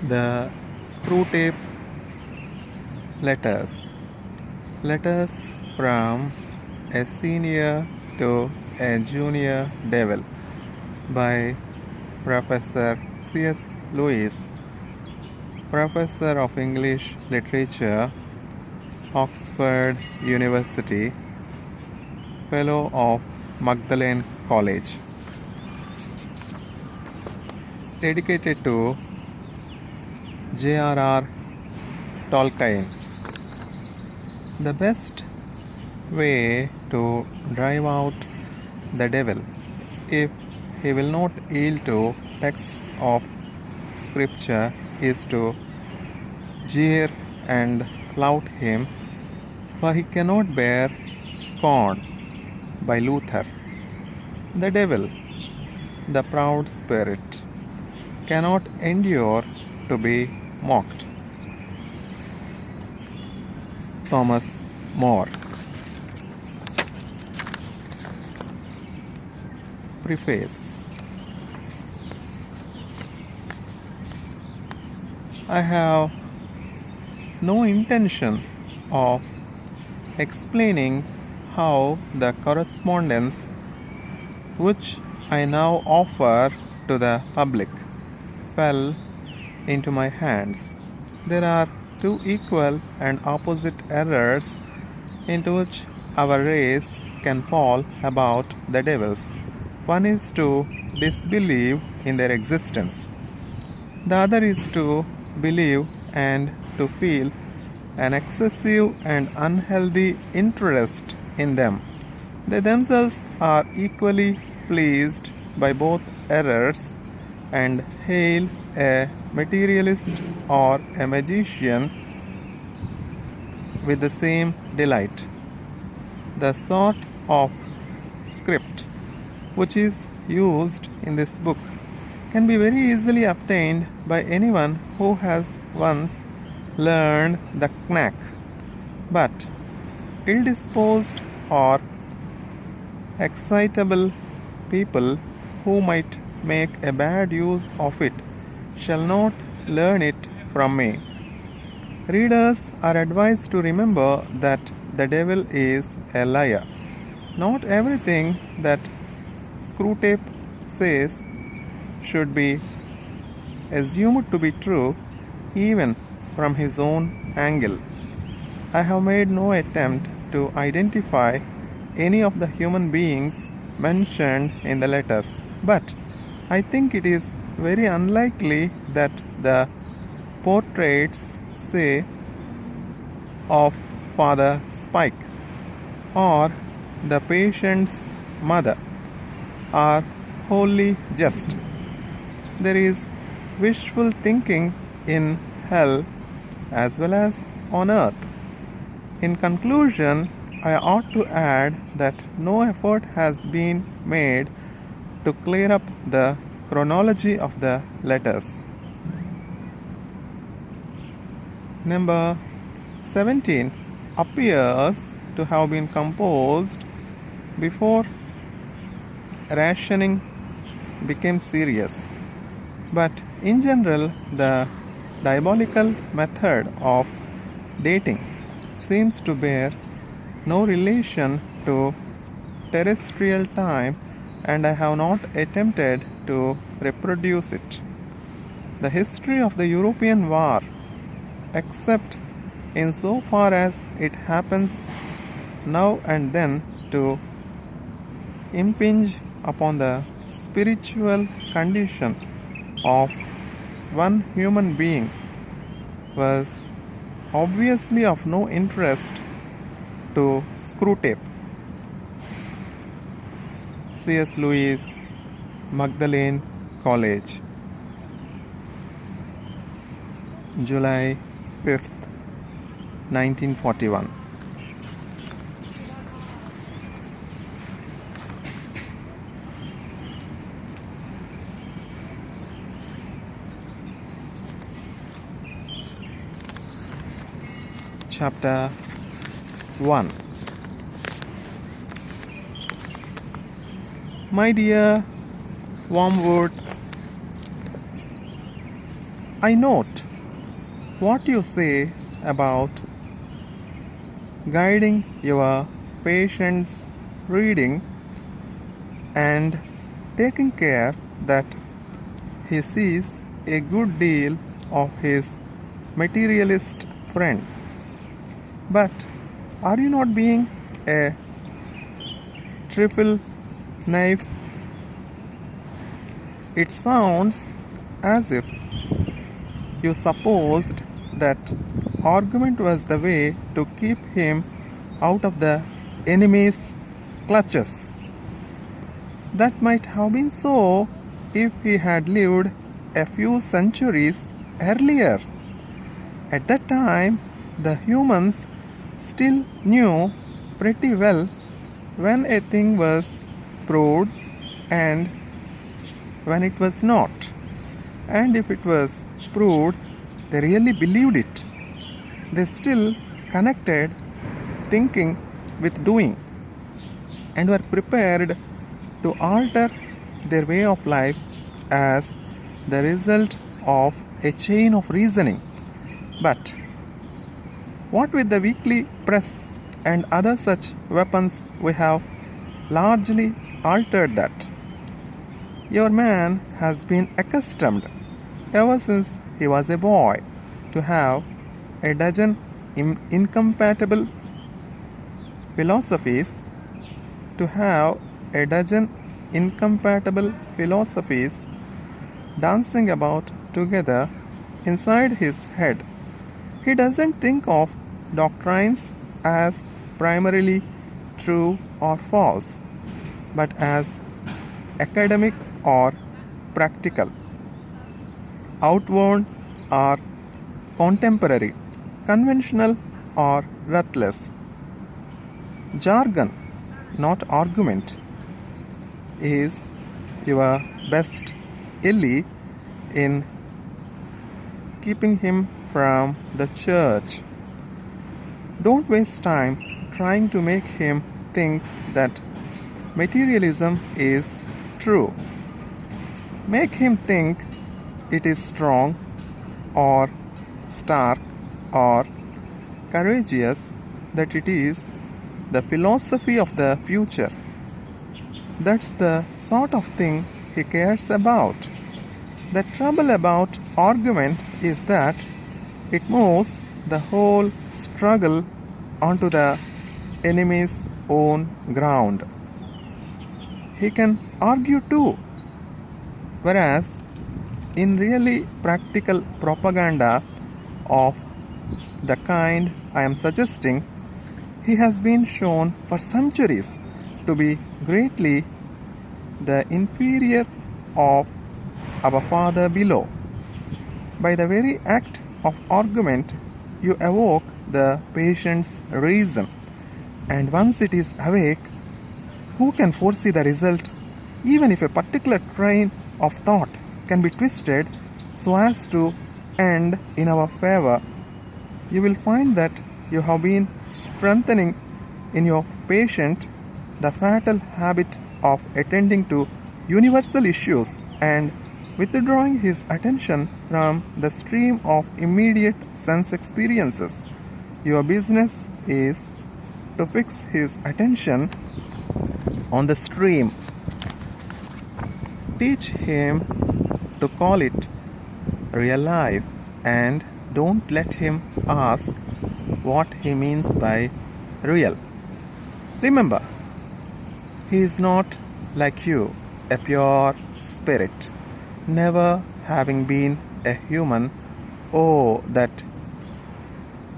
The Screwtape letters. Letters from a senior to a junior devil by Professor C.S. Lewis, Professor of English Literature, Oxford University, Fellow of Magdalene College. Dedicated to J.R.R. Tolkien. The best way to drive out the devil, if he will not yield to texts of scripture, is to jeer and flout him, for he cannot bear scorn. By Luther. The devil, the proud spirit, cannot endure to be mocked. Thomas More. Preface. I have no intention of explaining how the correspondence which I now offer to the public fell into my hands. There are two equal and opposite errors into which our race can fall about the devils. One is to disbelieve in their existence. The other is to believe and to feel an excessive and unhealthy interest in them. They themselves are equally pleased by both errors and hail a materialist or a magician with the same delight. The sort of script which is used in this book can be very easily obtained by anyone who has once learned the knack, but ill-disposed or excitable people who might make a bad use of it shall not learn it from me. Readers are advised to remember that the devil is a liar. Not everything that Screwtape says should be assumed to be true, even from his own angle. I have made no attempt to identify any of the human beings mentioned in the letters, but I think it is very unlikely that the portraits, say, of Father Spike or the patient's mother are wholly just. There is wishful thinking in hell as well as on earth. In conclusion, I ought to add that no effort has been made to clear up the chronology of the letters. Number 17 appears to have been composed before rationing became serious. But in general, the diabolical method of dating seems to bear no relation to terrestrial time, and I have not attempted to reproduce it. The history of the European war, except in so far as it happens now and then to impinge upon the spiritual condition of one human being, was obviously of no interest to Screwtape. C.S. Lewis, Magdalene College, July 5th, 1941. Chapter 1. My dear Wormwood, I note what you say about guiding your patient's reading and taking care that he sees a good deal of his materialist friend. But are you not being a trifle naive? It sounds as if you supposed that argument was the way to keep him out of the enemy's clutches. That might have been so if he had lived a few centuries earlier. At that time, the humans still knew pretty well when a thing was proved and when it was not. And if it was proved, they really believed it. They still connected thinking with doing and were prepared to alter their way of life as the result of a chain of reasoning. But what with the weekly press and other such weapons, we have largely altered that. Your man has been accustomed ever since he was a boy to have a dozen incompatible philosophies, dancing about together inside his head. He doesn't think of doctrines as primarily true or false, but as academic or practical, outworn or contemporary, conventional or ruthless. Jargon, not argument, is your best ally in keeping him from the church. Don't waste time trying to make him think that materialism is true. Make him think it is strong or stark or courageous, that it is the philosophy of the future. That's the sort of thing he cares about. The trouble about argument is that it moves the whole struggle onto the enemy's own ground. He can argue too, whereas in really practical propaganda of the kind I am suggesting, he has been shown for centuries to be greatly the inferior of our Father below. By the very act of argument, you evoke the patient's reason, and once it is awake, who can foresee the result? Even if a particular train of thought can be twisted so as to end in our favor, you will find that you have been strengthening in your patient the fatal habit of attending to universal issues and withdrawing his attention from the stream of immediate sense experiences. Your business is to fix his attention on the stream. Teach him to call it real life and don't let him ask what he means by real. Remember, he is not like you, a pure spirit, never having been a human. Oh, that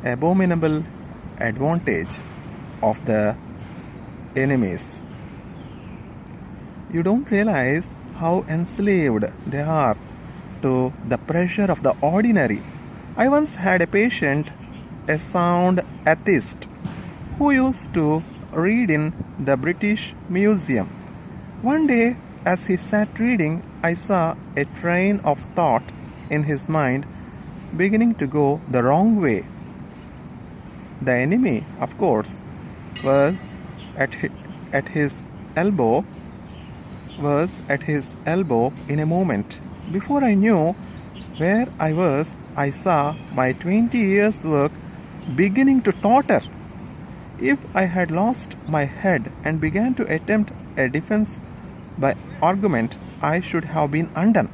abominable advantage of the enemies. You don't realize how enslaved they are to the pressure of the ordinary. I once had a patient, a sound atheist, who used to read in the British Museum. One day, as he sat reading, I saw a train of thought in his mind beginning to go the wrong way. The enemy, of course, was at his elbow in a moment. Before I knew Where I was, I saw my 20 years' work beginning to totter. If I had lost my head and began to attempt a defense by argument, I should have been undone.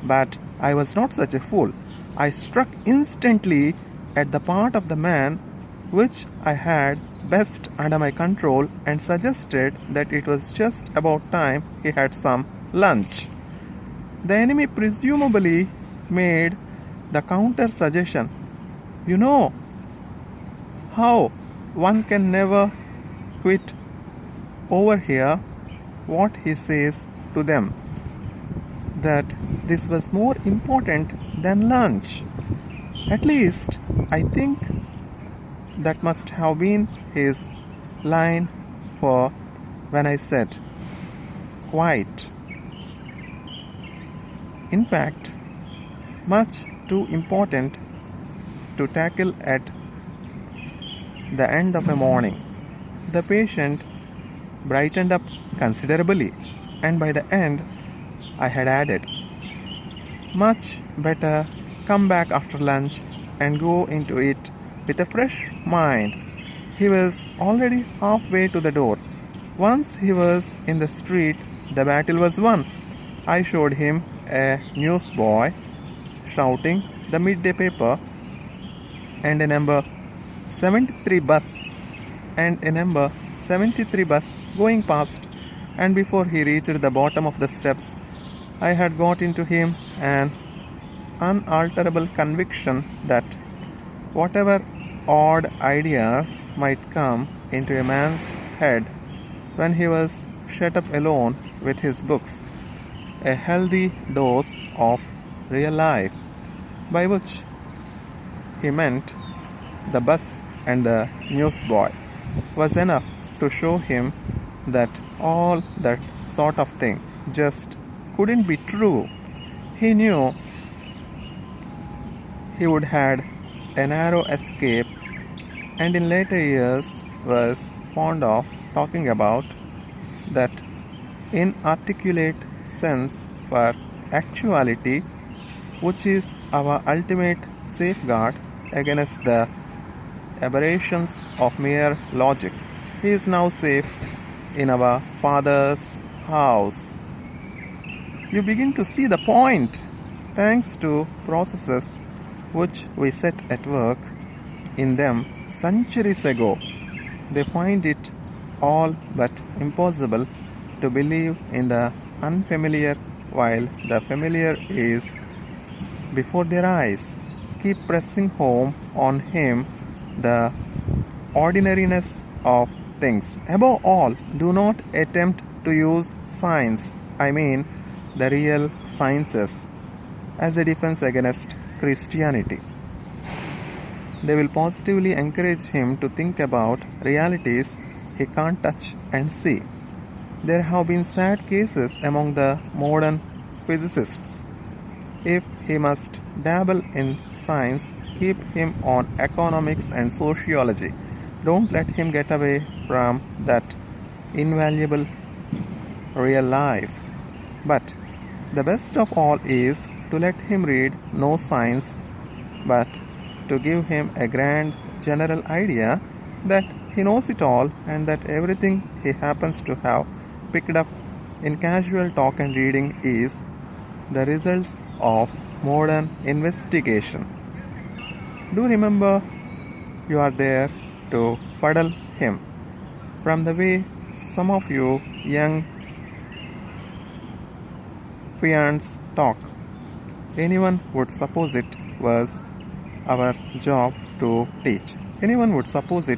But I was not such a fool. I struck instantly at the part of the man which I had best under my control and suggested that it was just about time he had some lunch. The enemy presumably made the counter suggestion. You know how one can never quit overhear what he says to them, that this was more important than lunch. At least, I think that must have been his line for when I said, quite. In fact, much too important to tackle at the end of a morning. The patient brightened up considerably, and by the end, I had added, much better come back after lunch and go into it with a fresh mind. He was already halfway to the door. Once he was in the street, the battle was won. I showed him a newsboy shouting the midday paper and a number 73 bus going past, and before he reached the bottom of the steps, I had got into him an unalterable conviction that whatever odd ideas might come into a man's head when he was shut up alone with his books, a healthy dose of real life, by which he meant the bus and the newsboy, was enough to show him that all that sort of thing just couldn't be true. He knew he would had a narrow escape, and in later years was fond of talking about that inarticulate sense for actuality, which is our ultimate safeguard against the aberrations of mere logic. He is now safe in our Father's house. You begin to see the point. Thanks to processes which we set at work in them centuries ago, they find it all but impossible to believe in the unfamiliar while the familiar is before their eyes. Keep pressing home on him the ordinariness of things. Above all, do not attempt to use science, I mean the real sciences, as a defense against Christianity. They will positively encourage him to think about realities he can't touch and see. There have been sad cases among the modern physicists. If he must dabble in science, keep him on economics and sociology. Don't let him get away from that invaluable real life. But the best of all is to let him read no science, but to give him a grand general idea that he knows it all and that everything he happens to have picked up in casual talk and reading is the results of modern investigation. Do remember you are there to fuddle him. From the way some of you young fiends talk, anyone would suppose it was our job to teach. Anyone would suppose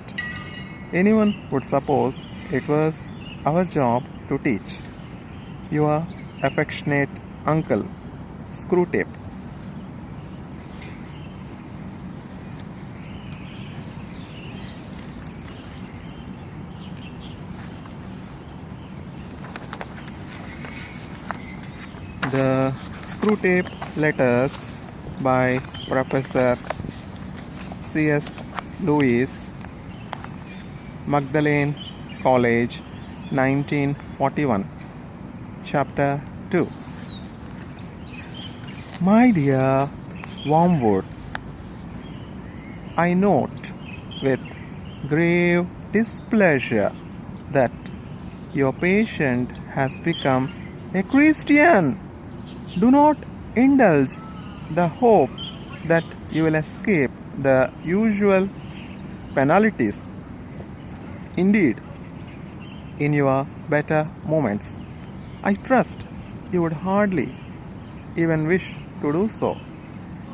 it was our job to teach. Your affectionate uncle, Screwtape. The Screwtape letters by Professor C.S. Lewis, Magdalene College, 1941. Chapter 2. My dear Wormwood, I note with grave displeasure that your patient has become a Christian. Do not indulge the hope that you will escape the usual penalties. Indeed, in your better moments, I trust you would hardly even wish to do so.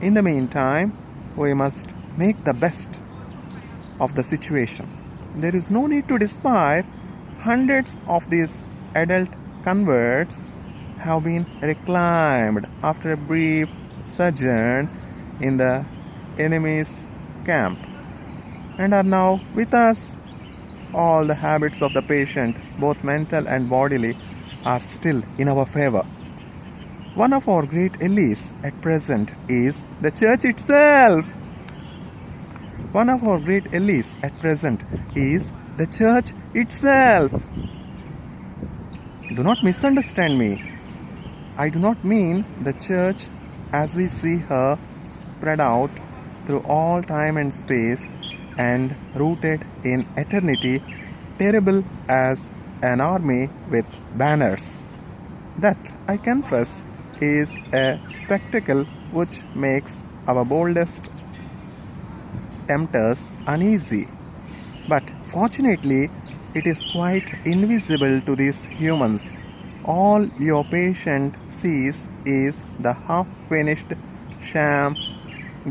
In the meantime, we must make the best of the situation. There is no need to despair. Hundreds of these adult converts have been reclaimed after a brief sojourn in the enemy's camp and are now with us. All the habits of the patient, both mental and bodily, are still in our favor. One of our great allies at present is the church itself. One of our great allies at present is the church itself. Do not misunderstand me. I do not mean the church as we see her spread out through all time and space and rooted in eternity, terrible as an army with banners. That, I confess, is a spectacle which makes our boldest tempters uneasy. But fortunately, it is quite invisible to these humans. All your patient sees is the half-finished sham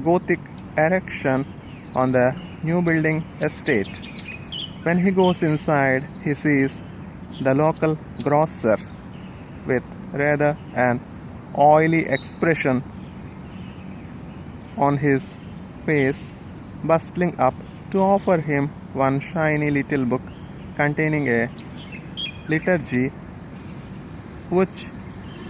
Gothic erection on the new building estate. When he goes inside, he sees the local grocer with rather an oily expression on his face, bustling up to offer him one shiny little book containing a liturgy which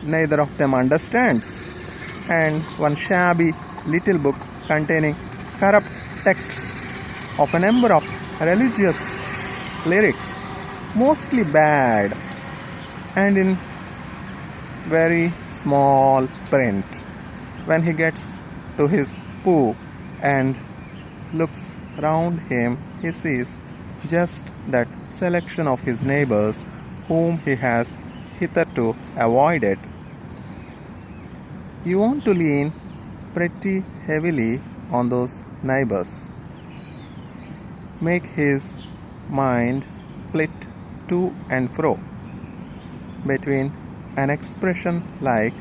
neither of them understands, and one shabby little book containing corrupt texts of a number of religious lyrics, mostly bad, and in very small print. When he gets to his poo and looks round him, he sees just that selection of his neighbors whom he has hitherto avoided. You want to lean pretty heavily on those neighbors. Make his mind flit to and fro between an expression like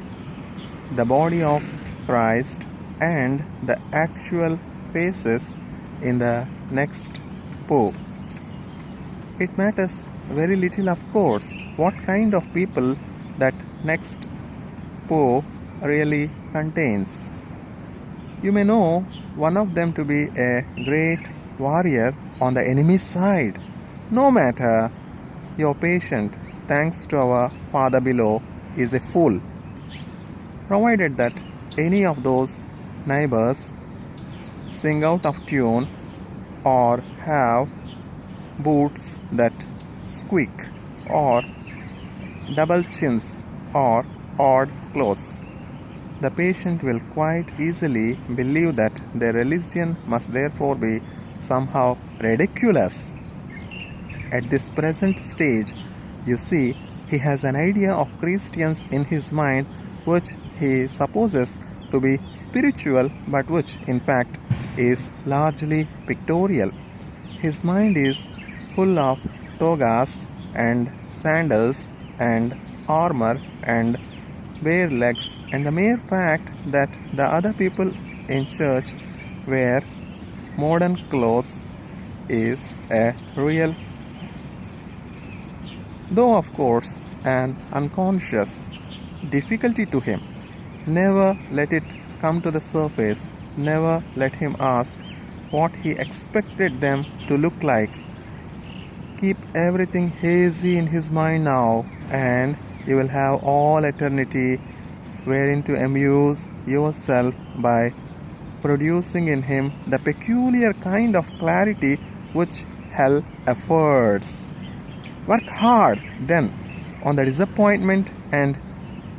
the body of Christ and the actual faces in the next poo. It matters very little, of course, what kind of people that next poo really contains. You may know one of them to be a great warrior on the enemy's side. No matter, your patient, thanks to our Father below, is a fool. Provided that any of those neighbors sing out of tune or have boots that squeak or double chins or odd clothes, the patient will quite easily believe that their religion must therefore be somehow ridiculous. At this present stage, you see, he has an idea of Christians in his mind which he supposes to be spiritual, but which in fact is largely pictorial. His mind is full of togas and sandals and armor and bare legs, and the mere fact that the other people in church wear modern clothes is a real, though of course an unconscious, difficulty to him. Never let it come to the surface. Never let him ask what he expected them to look like. Keep everything hazy in his mind now, and you will have all eternity wherein to amuse yourself by producing in him the peculiar kind of clarity which hell affords. Work hard, then, on the disappointment and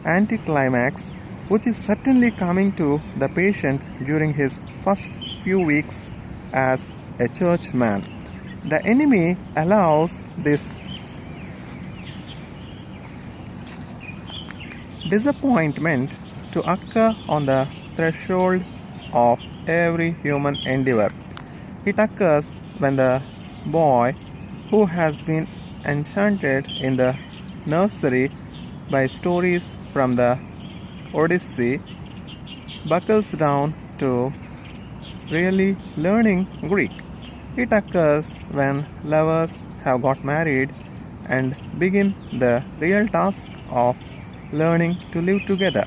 anticlimax which is certainly coming to the patient during his first few weeks as a churchman. The enemy allows this disappointment to occur on the threshold of every human endeavor. It occurs when the boy who has been enchanted in the nursery by stories from the Odyssey buckles down to really learning Greek. It occurs when lovers have got married and begin the real task of learning to live together.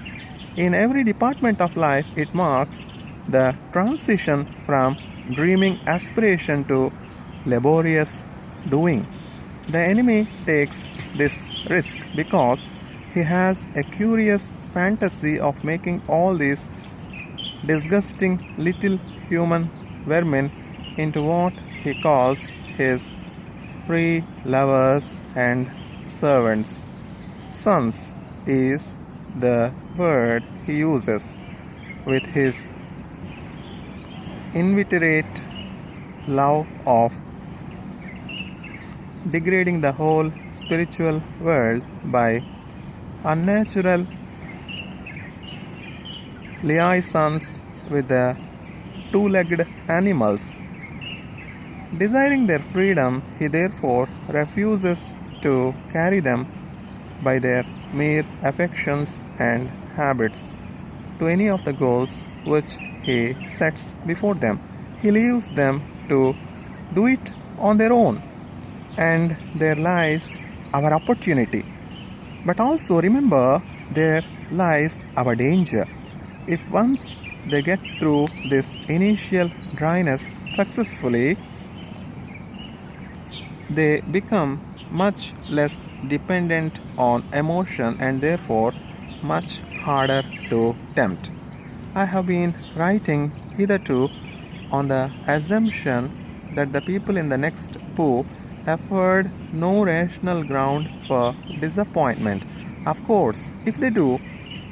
In every department of life, it marks the transition from dreaming aspiration to laborious doing. The enemy takes this risk because he has a curious fantasy of making all these disgusting little human vermin into what he calls his free lovers and servants. Sons is the word he uses with his inveterate love of degrading the whole spiritual world by unnatural liaisons with the two-legged animals. Desiring their freedom, he therefore refuses to carry them by their mere affections and habits to any of the goals which he sets before them. He leaves them to do it on their own, and there lies our opportunity. But also remember, there lies our danger. If once they get through this initial dryness successfully, they become much less dependent on emotion and therefore much harder to tempt. I have been writing hitherto on the assumption that the people in the next poo afford no rational ground for disappointment. Of course, if they do,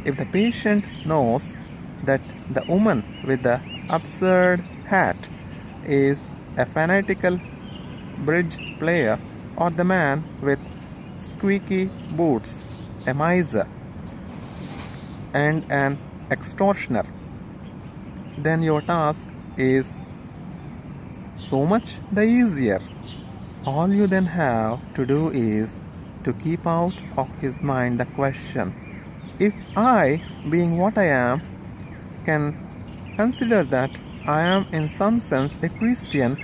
if the patient knows that the woman with the absurd hat is a fanatical bridge player, or the man with squeaky boots a miser and an extortioner, then your task is so much the easier. All you then have to do is to keep out of his mind the question, if I, being what I am, can consider that I am in some sense a Christian,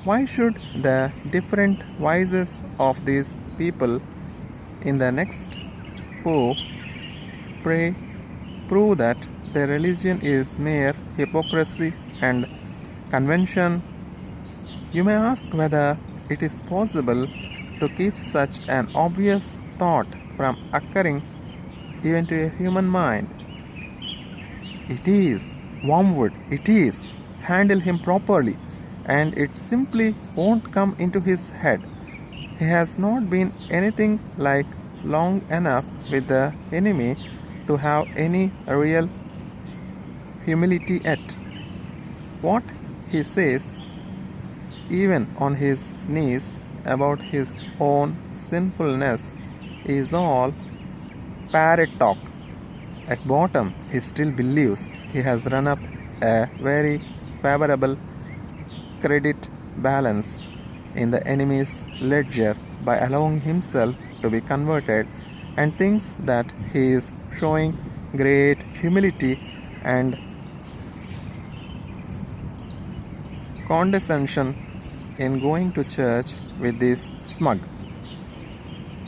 why should the different vices of these people in the next poo prove that their religion is mere hypocrisy and convention? You may ask whether it is possible to keep such an obvious thought from occurring even to a human mind. It is, wormwood, it is. Handle him properly, and it simply won't come into his head. He has not been anything like long enough with the enemy to have any real humility yet. What he says, even on his knees, about his own sinfulness is all parrot talk. At bottom, he still believes he has run up a very favorable credit balance in the enemy's ledger by allowing himself to be converted, and thinks that he is showing great humility and condescension in going to church with these smug,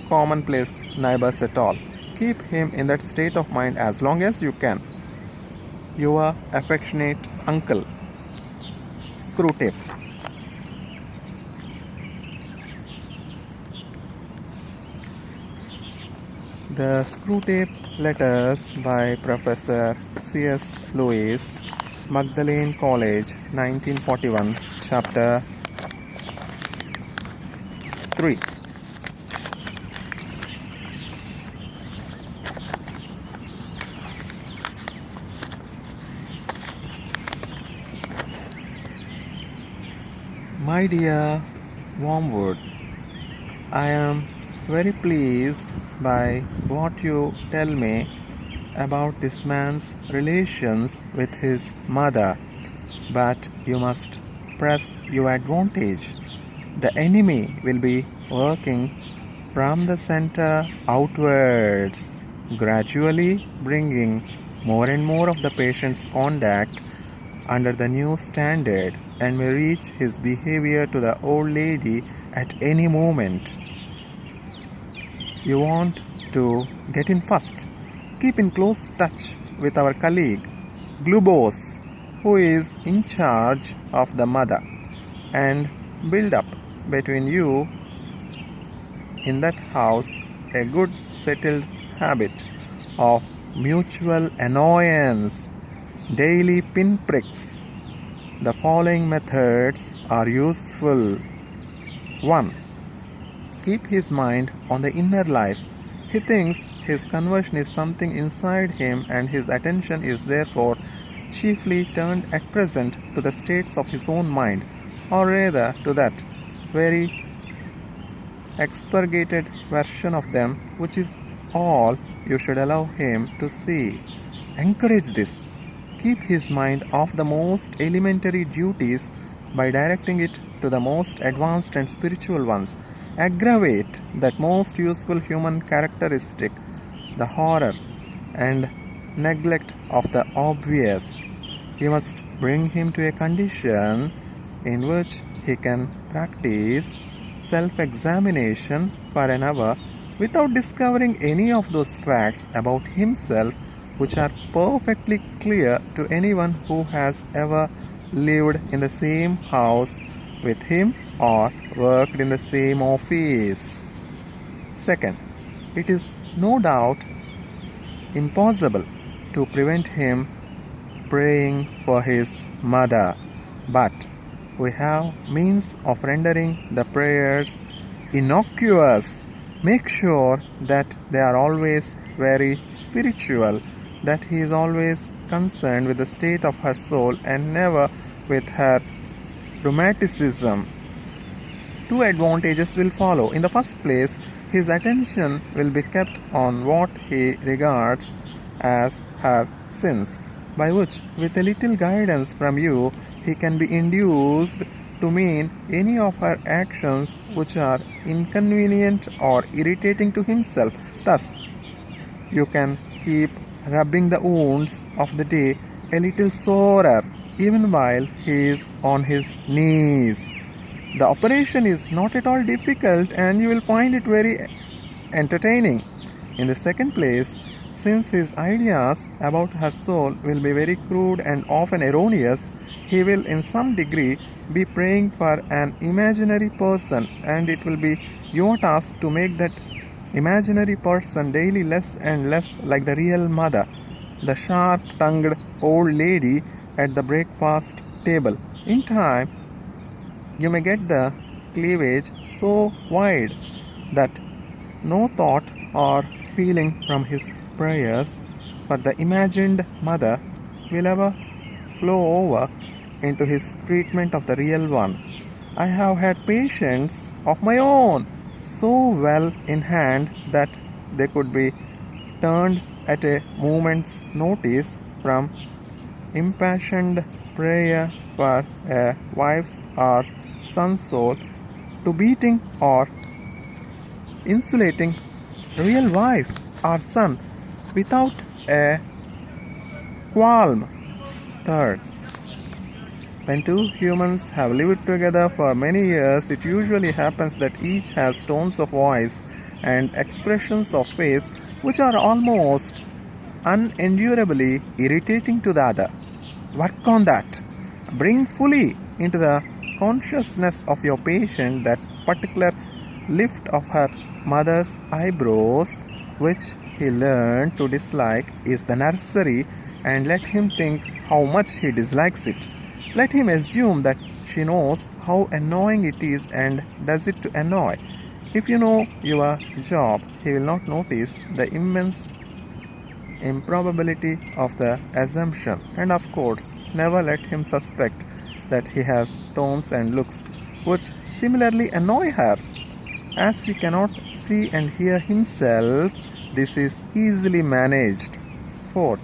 commonplace neighbors at all. Keep him in that state of mind as long as you can. Your affectionate uncle, Screwtape. The Screwtape Letters by Professor C.S. Lewis, Magdalene College, 1941, Chapter 3. My dear Wormwood, I am very pleased by what you tell me about this man's relations with his mother, but you must press your advantage. The enemy will be working from the center outwards, gradually bringing more and more of the patient's conduct under the new standard and may reach his behavior to the old lady at any moment. You want to get in first. Keep in close touch with our colleague, Glubos, who is in charge of the mother, and build up between you in that house a good settled habit of mutual annoyance, daily pinpricks. The following methods are useful. 1. Keep his mind on the inner life. He thinks his conversion is something inside him, and his attention is therefore chiefly turned at present to the states of his own mind, or rather to that very expurgated version of them, which is all you should allow him to see. Encourage this. Keep his mind off the most elementary duties by directing it to the most advanced and spiritual ones. Aggravate that most useful human characteristic, the horror and neglect of the obvious. You must bring him to a condition in which he can practice self-examination for an hour without discovering any of those facts about himself which are perfectly clear to anyone who has ever lived in the same house with him or worked in the same office. Second, it is no doubt impossible to prevent him praying for his mother, but we have means of rendering the prayers innocuous. Make sure that they are always very spiritual, that he is always concerned with the state of her soul and never with her rheumatism. 2 advantages will follow. In the first place, his attention will be kept on what he regards as her sins, by which, with a little guidance from you, he can be induced to mean any of her actions which are inconvenient or irritating to himself. Thus, you can keep rubbing the wounds of the day a little sorer even while he is on his knees. The operation is not at all difficult and you will find it very entertaining. In the second place, since his ideas about her soul will be very crude and often erroneous, he will in some degree be praying for an imaginary person, and it will be your task to make that imaginary person daily less and less like the real mother, the sharp-tongued old lady at the breakfast table. In time, you may get the cleavage so wide that no thought or feeling from his prayers for the imagined mother will ever flow over into his treatment of the real one. I have had patients of my own so well in hand that they could be turned at a moment's notice from impassioned prayer for a wife's or son's soul to beating or insulating real wife or son without a qualm. Third, when two humans have lived together for many years, it usually happens that each has tones of voice and expressions of face which are almost unendurably irritating to the other. Work on that. Bring fully into the consciousness of your patient that particular lift of her mother's eyebrows which he learned to dislike is the nursery, and let him think how much he dislikes it. Let him assume that she knows how annoying it is and does it to annoy. If you know your job, he will not notice the immense improbability of the assumption, and of course, never let him suspect that he has tones and looks which similarly annoy her. As he cannot see and hear himself, this is easily managed. 4.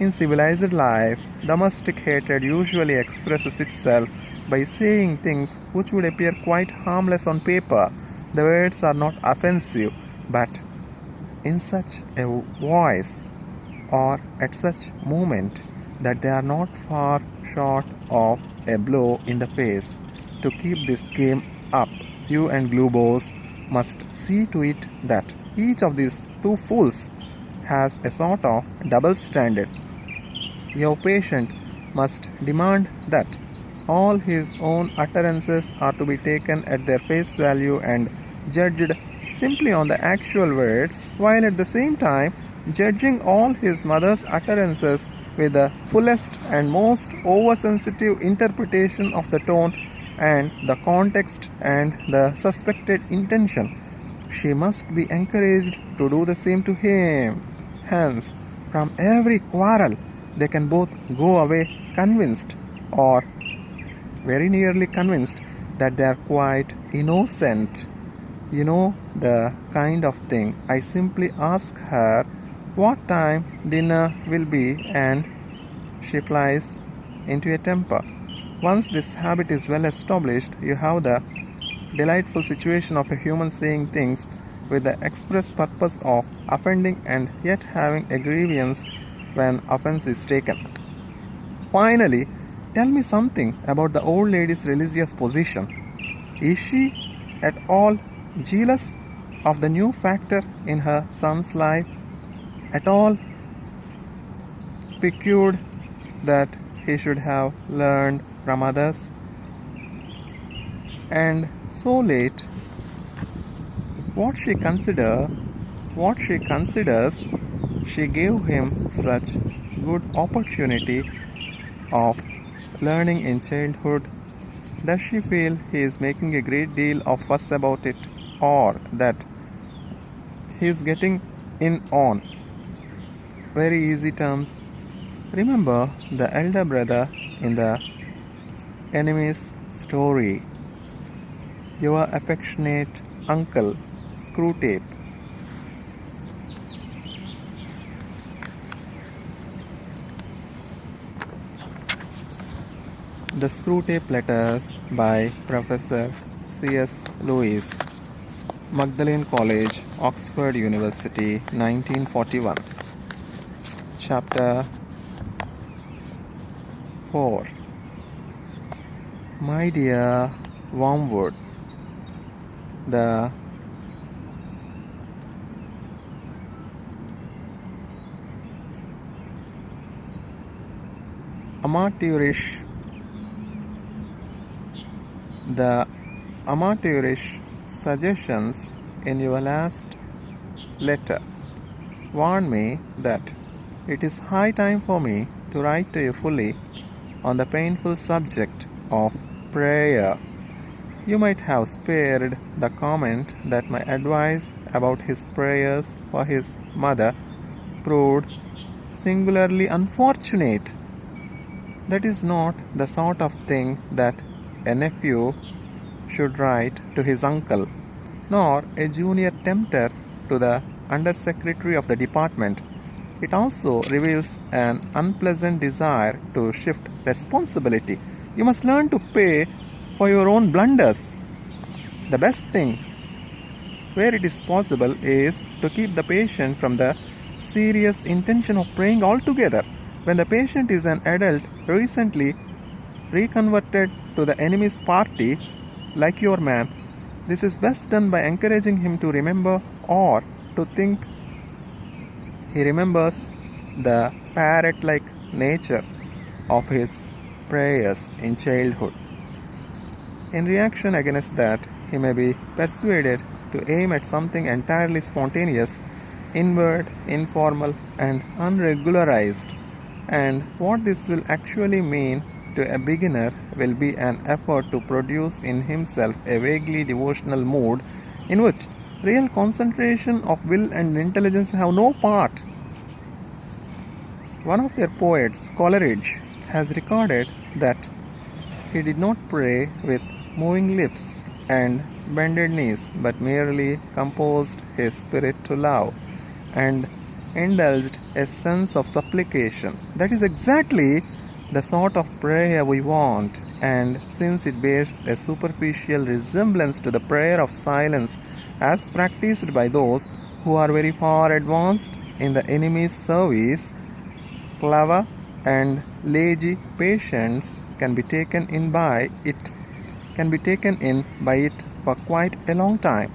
In civilized life, domestic hatred usually expresses itself by saying things which would appear quite harmless on paper. The words are not offensive, but in such a voice or at such moment that they are not far short of a blow in the face. To keep this game up, you and Glue Boss must see to it that each of these two fools has a sort of double standard. Your patient must demand that all his own utterances are to be taken at their face value and judged simply on the actual words, while at the same time judging all his mother's utterances with the fullest and most oversensitive interpretation of the tone and the context and the suspected intention. She must be encouraged to do the same to him. Hence, from every quarrel, they can both go away convinced or very nearly convinced that they are quite innocent. You know the kind of thing. I simply ask her what time dinner will be and she flies into a temper. Once this habit is well established, you have the delightful situation of a human saying things with the express purpose of offending and yet having a grievance when offense is taken. Finally, tell me something about the old lady's religious position. Is she at all jealous of the new factor in her son's life? At all piqued that he should have learned from others? And so late, what she considers she gave him such good opportunity of learning in childhood. Does she feel he is making a great deal of fuss about it, or that he is getting in on very easy terms? Remember the elder brother in the enemy's story. Your affectionate uncle, Screwtape. The Screwtape Letters by Professor C.S. Lewis, Magdalene College, Oxford University, 1941. Chapter 4. My dear Wormwood, the amateurish suggestions in your last letter warn me that it is high time for me to write to you fully on the painful subject of prayer. You might have spared the comment that my advice about his prayers for his mother proved singularly unfortunate. That is not the sort of thing that a nephew should write to his uncle, nor a junior tempter to the undersecretary of the department. It also reveals an unpleasant desire to shift responsibility. You must learn to pay for your own blunders. The best thing, where it is possible, is to keep the patient from the serious intention of praying altogether. When the patient is an adult recently reconverted to the enemy's party, like your man, this is best done by encouraging him to remember, or to think he remembers, the parrot-like nature of his prayers in childhood. In reaction against that, he may be persuaded to aim at something entirely spontaneous, inward, informal, and unregularized. And what this will actually mean to a beginner will be an effort to produce in himself a vaguely devotional mood in which real concentration of will and intelligence have no part. One of their poets, Coleridge, has recorded that he did not pray with moving lips and bended knees, but merely composed his spirit to love and indulged a sense of supplication. That is exactly the sort of prayer we want, and since it bears a superficial resemblance to the prayer of silence as practiced by those who are very far advanced in the enemy's service, clever and lazy patients can be taken in by it for quite a long time.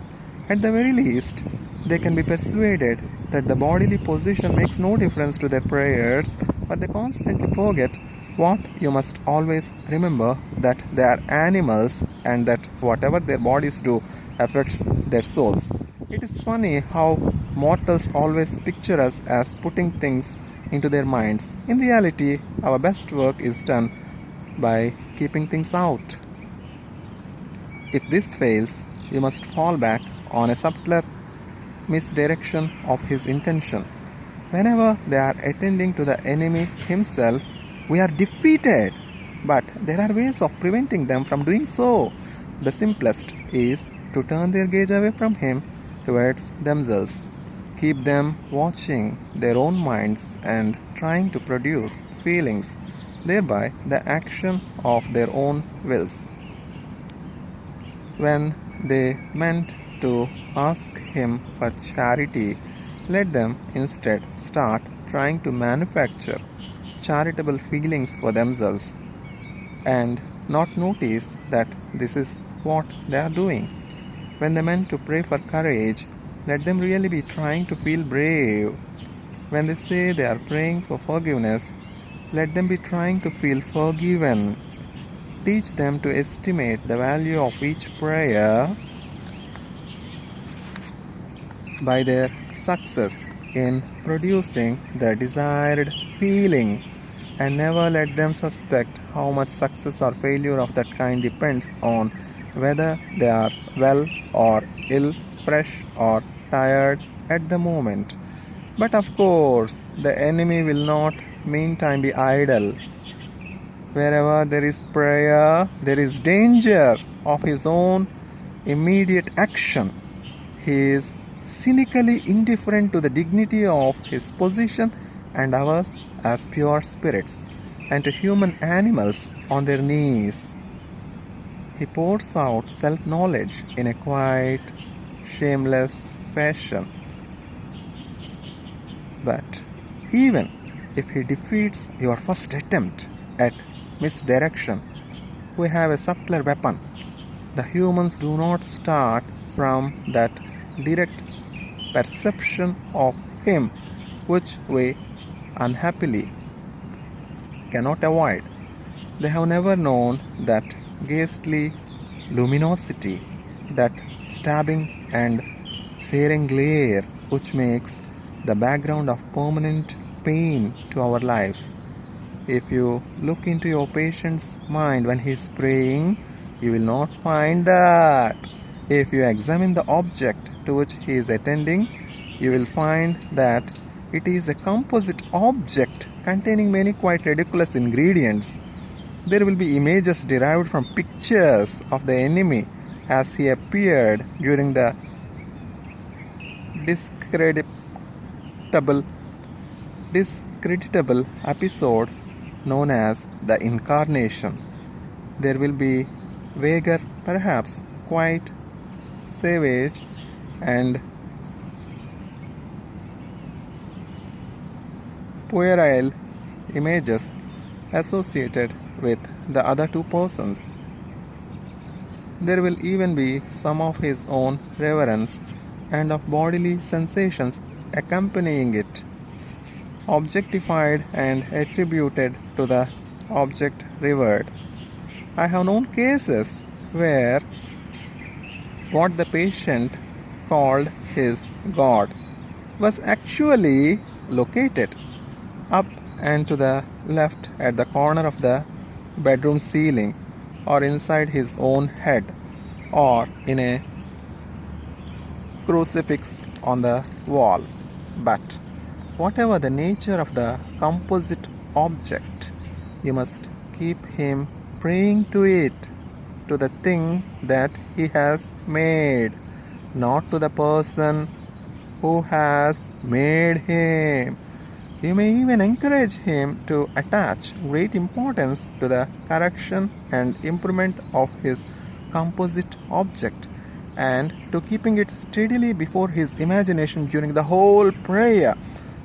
At the very least, they can be persuaded that the bodily position makes no difference to their prayers, but they constantly forget what you must always remember, that they are animals and that whatever their bodies do affects their souls. It is funny how mortals always picture us as putting things into their minds. In reality, our best work is done by keeping things out. If this fails, you must fall back on a subtler misdirection of his intention. Whenever they are attending to the enemy himself, we are defeated. But there are ways of preventing them from doing so. The simplest is to turn their gaze away from him towards themselves. Keep them watching their own minds and trying to produce feelings, thereby the action of their own wills. When they meant to ask him for charity, let them instead start trying to manufacture charitable feelings for themselves and not notice that this is what they are doing. When they meant to pray for courage, let them really be trying to feel brave. When they say they are praying for forgiveness, let them be trying to feel forgiven. Teach them to estimate the value of each prayer by their success in producing the desired feeling, and never let them suspect how much success or failure of that kind depends on whether they are well or ill, fresh or tired at the moment. But of course, the enemy will not meantime be idle. Wherever there is prayer, there is danger of his own immediate action. He is cynically indifferent to the dignity of his position and ours as pure spirits, and to human animals on their knees. He pours out self-knowledge in a quiet, shameless fashion. But even if he defeats your first attempt at misdirection, we have a subtler weapon. The humans do not start from that direct perception of him which we unhappily cannot avoid. They have never known that ghastly luminosity, that stabbing and searing glare which makes the background of permanent pain to our lives. If you look into your patient's mind when he is praying, you will not find that. If you examine the object to which he is attending, you will find that it is a composite object containing many quite ridiculous ingredients. There will be images derived from pictures of the enemy as he appeared during the discreditable episode known as the Incarnation. There will be vaguer, perhaps quite savage and puerile images associated with the other two persons. There will even be some of his own reverence and of bodily sensations accompanying it, objectified and attributed to the object revered. I have known cases where what the patient called his God was actually located up and to the left at the corner of the bedroom ceiling, or inside his own head, or in a crucifix on the wall. But whatever the nature of the composite object, you must keep him praying to it to the thing that he has made, not to the person who has made him. You may even encourage him to attach great importance to the correction and improvement of his composite object and to keeping it steadily before his imagination during the whole prayer.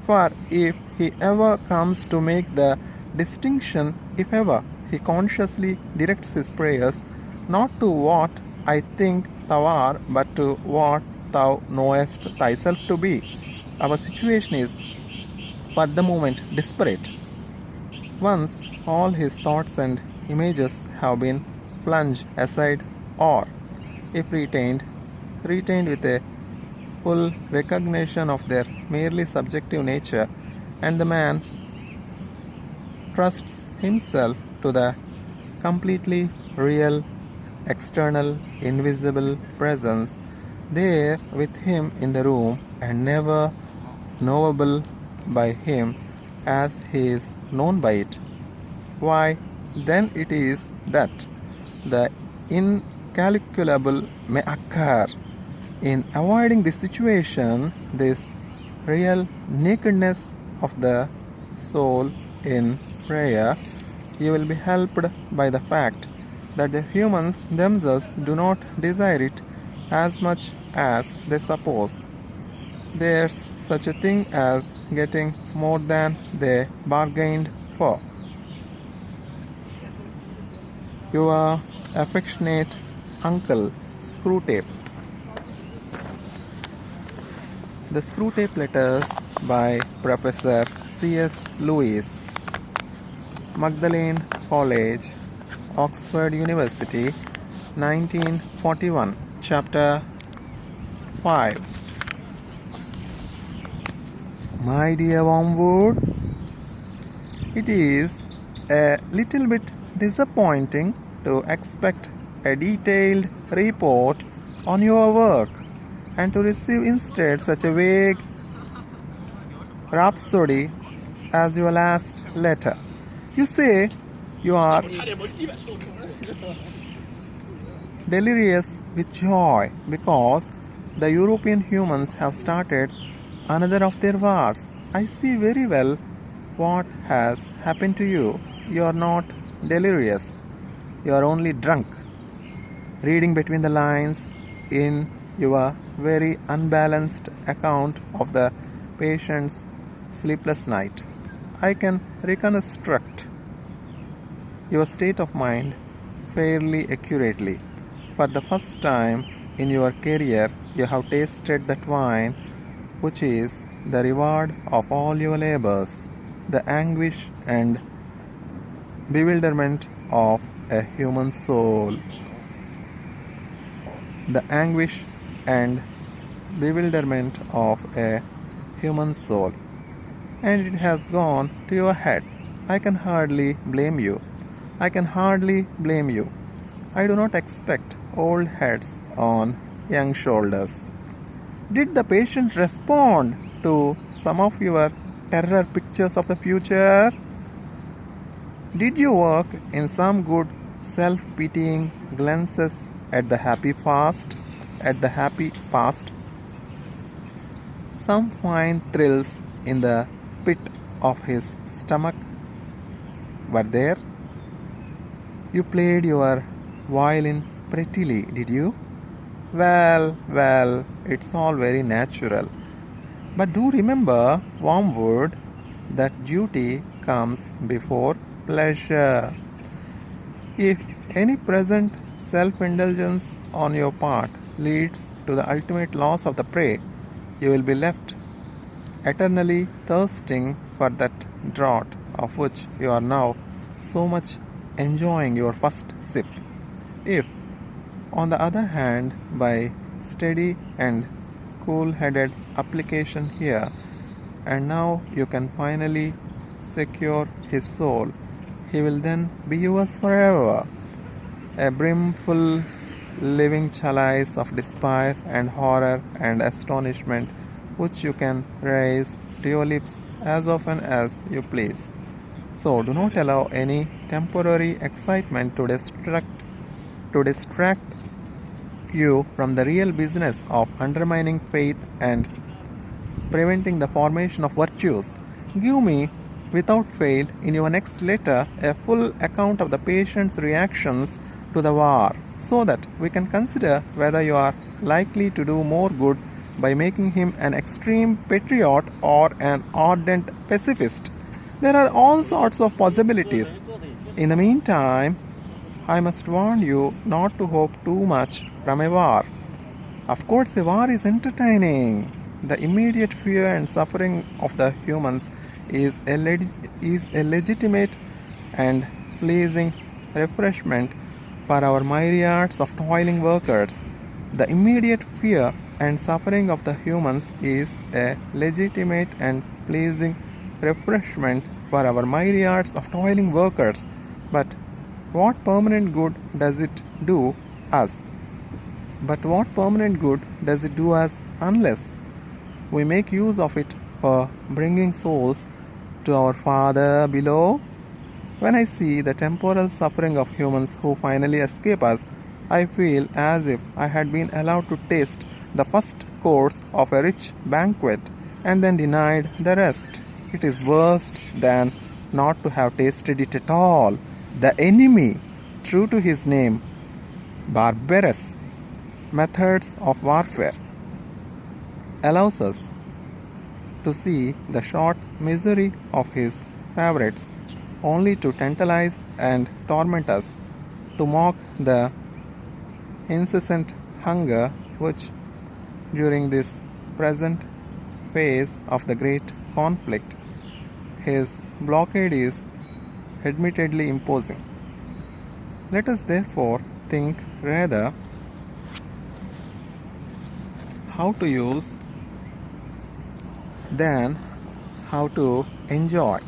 For if he ever comes to make the distinction, if ever he consciously directs his prayers not to what I think thou art, but to what thou knowest thyself to be, our situation is for the moment desperate. Once all his thoughts and images have been flung aside, or, if retained with a full recognition of their merely subjective nature, and the man trusts himself to the completely real, external, invisible presence there with him in the room and never knowable by him as he is known by it. Why, then it is that the incalculable may occur. In avoiding this situation, this real nakedness of the soul in prayer, you will be helped by the fact that the humans themselves do not desire it as much as they suppose. There's such a thing as getting more than they bargained for. Your affectionate uncle, Screwtape. The Screwtape Letters by Professor C.S. Lewis, Magdalene College, Oxford University, 1941. Chapter 5. My dear Wormwood, it is a little bit disappointing to expect a detailed report on your work and to receive instead such a vague rhapsody as your last letter. You say you are delirious with joy because the European humans have started another of their wars. I see very well what has happened to you. You are not delirious. You are only drunk. Reading between the lines in your very unbalanced account of the patient's sleepless night, I can reconstruct your state of mind fairly accurately. For the first time in your career, you have tasted that wine which is the reward of all your labors, the anguish and bewilderment of a human soul. The anguish and bewilderment of a human soul. And it has gone to your head. I can hardly blame you. I can hardly blame you. I do not expect old heads on young shoulders. Did the patient respond to some of your terror pictures of the future? Did you work in some good self-pitying glances at the happy past? Some fine thrills in the pit of his stomach were there? You played your violin prettily, did you? Well, it's all very natural. But do remember, Wormwood, that duty comes before pleasure. If any present self-indulgence on your part leads to the ultimate loss of the prey, you will be left eternally thirsting for that draught of which you are now so much enjoying your first sip. If, on the other hand, by steady and cool-headed application here and now you can finally secure his soul, he will then be yours forever. A brimful living chalice of despair and horror and astonishment which you can raise to your lips as often as you please. So do not allow any temporary excitement to distract to distract you from the real business of undermining faith and preventing the formation of virtues. Give me, without fail, in your next letter, a full account of the patient's reactions to the war, so that we can consider whether you are likely to do more good by making him an extreme patriot or an ardent pacifist. There are all sorts of possibilities. In the meantime, I must warn you not to hope too much from a war. Of course, a war is entertaining. The immediate fear and suffering of the humans is a legitimate and pleasing refreshment for our myriads of toiling workers. The immediate fear and suffering of the humans is a legitimate and pleasing refreshment for our myriads of toiling workers. But what permanent good does it do us? But what permanent good does it do us unless we make use of it for bringing souls to our Father below? When I see the temporal suffering of humans who finally escape us, I feel as if I had been allowed to taste the first course of a rich banquet and then denied the rest. It is worse than not to have tasted it at all. The enemy, true to his name, barbarous methods of warfare, allows us to see the short misery of his favorites only to tantalize and torment us, to mock the incessant hunger which, during this present phase of the great conflict, his blockade is admittedly imposing. Let us therefore think rather how to use than how to enjoy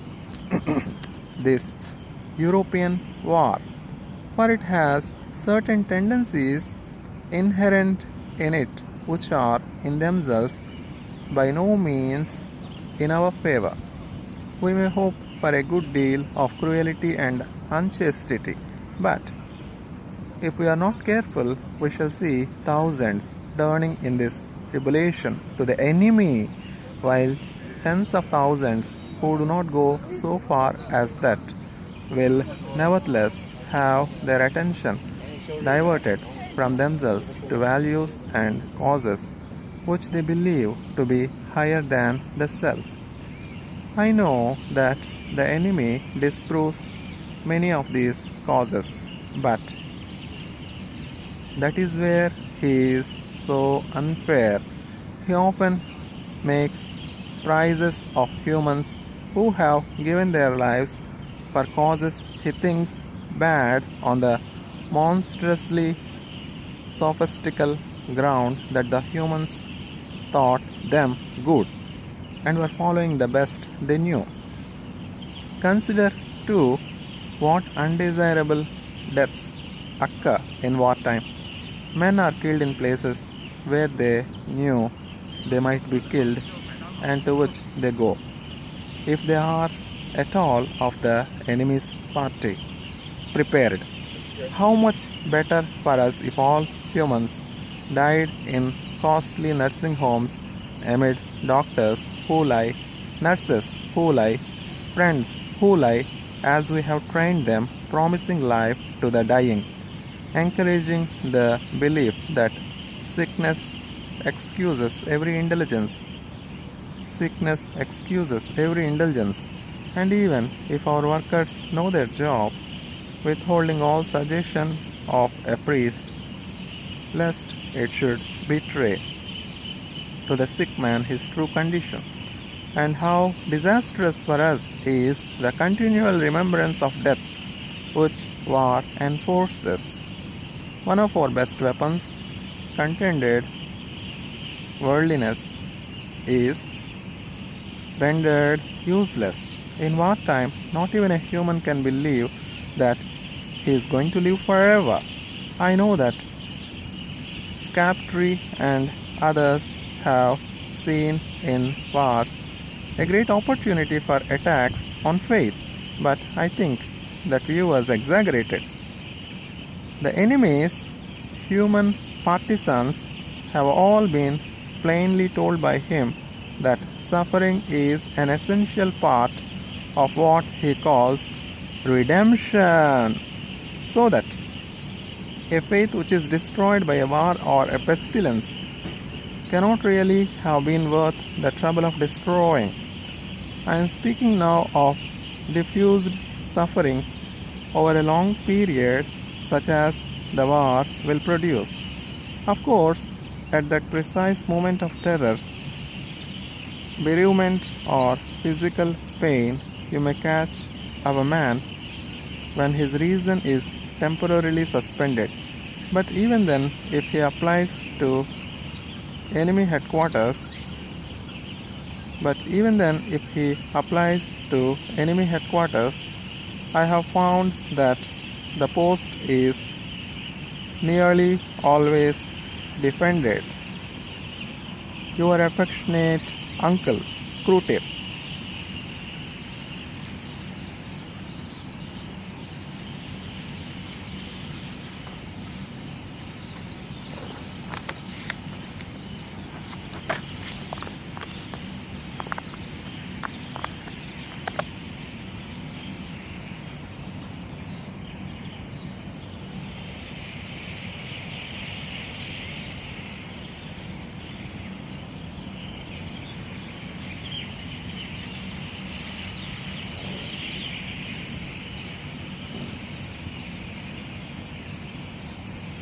this European war, for it has certain tendencies inherent in it which are in themselves by no means in our favor. We may hope for a good deal of cruelty and unchastity, but if we are not careful, we shall see thousands turning in this tribulation to the enemy, while tens of thousands who do not go so far as that will nevertheless have their attention diverted from themselves to values and causes which they believe to be higher than the self. I know that the enemy disproves many of these causes, but that is where he is so unfair. He often makes prizes of humans who have given their lives for causes he thinks bad on the monstrously sophistical ground that the humans thought them good and were following the best they knew. Consider too what undesirable deaths occur in wartime. Men are killed in places where they knew they might be killed and to which they go, if they are at all of the enemy's party, prepared. How much better for us if all humans died in costly nursing homes amid doctors who lie, nurses who lie, friends who lie, as we have trained them, promising life to the dying, encouraging the belief that sickness excuses every indulgence. Sickness excuses every indulgence, and even if our workers know their job, withholding all suggestion of a priest, lest it should betray to the sick man his true condition. And how disastrous for us is the continual remembrance of death which war enforces. One of our best weapons, contended worldliness, is rendered useless. In wartime, not even a human can believe that he is going to live forever. I know that Screwtape and others have seen in wars a great opportunity for attacks on faith, but I think that view was exaggerated. The enemy's human partisans have all been plainly told by him that suffering is an essential part of what he calls redemption, so that a faith which is destroyed by a war or a pestilence cannot really have been worth the trouble of destroying. I am speaking now of diffused suffering over a long period, such as the war will produce. Of course, at that precise moment of terror, bereavement, or physical pain, you may catch a man when his reason is temporarily suspended. But even then, if he applies to enemy headquarters, I have found that the post is nearly always defended. Your affectionate uncle, Screwtape.